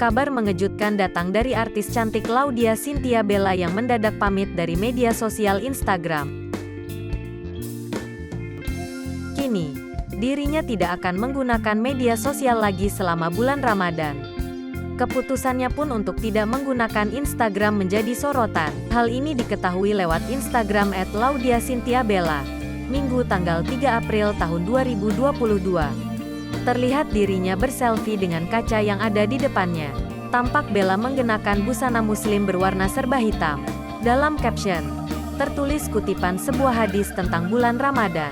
Kabar mengejutkan datang dari artis cantik Laudya Chintya Bella yang mendadak pamit dari media sosial Instagram. Kini, dirinya tidak akan menggunakan media sosial lagi selama bulan Ramadan. Keputusannya pun untuk tidak menggunakan Instagram menjadi sorotan. Hal ini diketahui lewat Instagram @LaudyaChintyaBella, Minggu tanggal 3 April tahun 2022. Terlihat dirinya berselfie dengan kaca yang ada di depannya. Tampak Bella mengenakan busana muslim berwarna serba hitam. Dalam caption, tertulis kutipan sebuah hadis tentang bulan Ramadan.